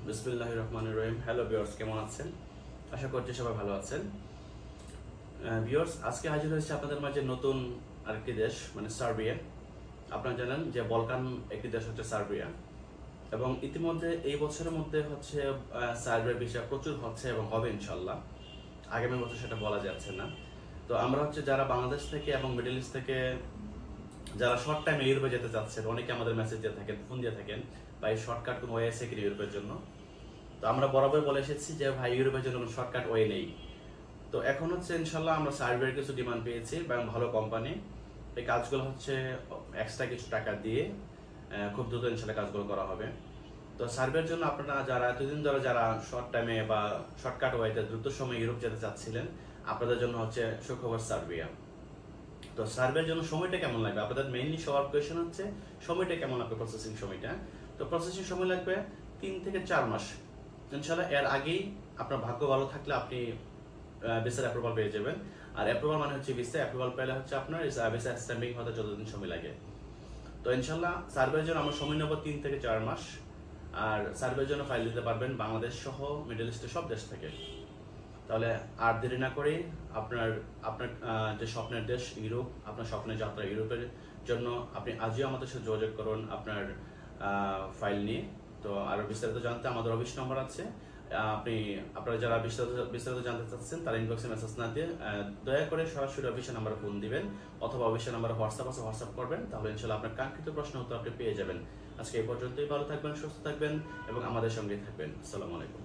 বিসমিল্লাহির রহমানির রহিম। Hello viewers, কেমন আছেন? আশা করছি সবাই ভালো আছেন। ভিউয়ার্স, আজকে হাজির হয়েছে আপনাদের মাঝে নতুন আরেকটি দেশ, মানে সার্বিয়া। আপনারা জানেন যে বলকান একটি দেশ হচ্ছে সার্বিয়া, এবং ইতিমধ্যে এই বছরের মধ্যে হচ্ছে সার্বিয়ার বিষয় প্রচুর হচ্ছে এবং হবে ইনশাল্লাহ। আগামী বছর সেটা বলা যাচ্ছে না। তো আমরা হচ্ছে যারা বাংলাদেশ থেকে এবং মিডল ইস্ট থেকে যারা শর্ট টাইমে ইউরোপে যেতে চাচ্ছেন, অনেকে আমাদের মেসেজ দিয়ে থাকেন, ফোন দিয়ে থাকেন, ভাই শর্টকাট কোনো ওয়ে আছে কি ইউরোপের জন্য। তো আমরা বরাবর বলে এসেছি যে ভাই ইউরোপের জন্য কোনো শর্টকাট ওয়ে নেই। তো এখন হচ্ছে ইনশাল্লাহ আমরা সার্বিয়ার কিছু ডিমান্ড পেয়েছি এবং ভালো কোম্পানি। এই কাজগুলো হচ্ছে এক্সট্রা কিছু টাকা দিয়ে খুব দ্রুত ইনশাল্লাহ কাজগুলো করা হবে। তো সার্বিয়ার জন্য আপনারা যারা এতদিন ধরে যারা শর্ট টাইমে বা শর্টকাট ওয়েতে দ্রুত সময় ইউরোপ যেতে চাচ্ছিলেন, আপনাদের জন্য হচ্ছে সুখবর সার্বিয়া। তো সার্বিয়ার জন্য সময়টা কেমন লাগবে, আপনাদের মেইনলি সবার কোয়েশন হচ্ছে সময়টা কেমন লাগবে, প্রসেসিং সময়টা। তো প্রসেসিং সময় লাগবে 3 থেকে 4 মাস ইনশাল্লাহ। এর আগেই আপনার ভাগ্য ভালো থাকলে আপনি ভিসার অ্যাপ্রুভাল পেয়ে যাবেন। আর অ্যাপ্রুভাল মানে হচ্ছে ভিসা অ্যাপ্রুভাল পেলে হচ্ছে আপনার ভিসা স্ট্যাম্পিং হতে যতদিন সময় লাগে। তো ইনশাল্লাহ সার্বিয়ার জন্য আমরা সময় নেব 3 থেকে 4 মাস। আর সার্বিয়ার জন্য ফাইল দিতে পারবেন বাংলাদেশ সহ মিডল ইস্টের সব দেশ থেকে। তাহলে আর দেরি না করে আপনার আপনার যে স্বপ্নের দেশ ইউরোপ, আপনার স্বপ্নের যাত্রা ইউরোপের জন্য আপনি আজই আমাদের সাথে যোগাযোগ করুন আপনার ফাইল নিয়ে। তো আরো বিস্তারিত জানতে আমাদের অফিস নম্বর আছে। আপনারা যারা বিস্তারিত জানতে চাচ্ছেন তারা ইনবক্সে মেসেজ না দিয়ে দয়া করে সরাসরি অফিসের নাম্বারে ফোন দিবেন, অথবা অফিসের নাম্বারে হোয়াটসঅ্যাপ করবেন। তাহলে ইনশাল্লাহ আপনার কাঙ্ক্ষিত প্রশ্ন উত্তর আপনি পেয়ে যাবেন। আজকে এই পর্যন্তই। ভালো থাকবেন, সুস্থ থাকবেন এবং আমাদের সঙ্গেই থাকবেন। আসসালামু আলাইকুম।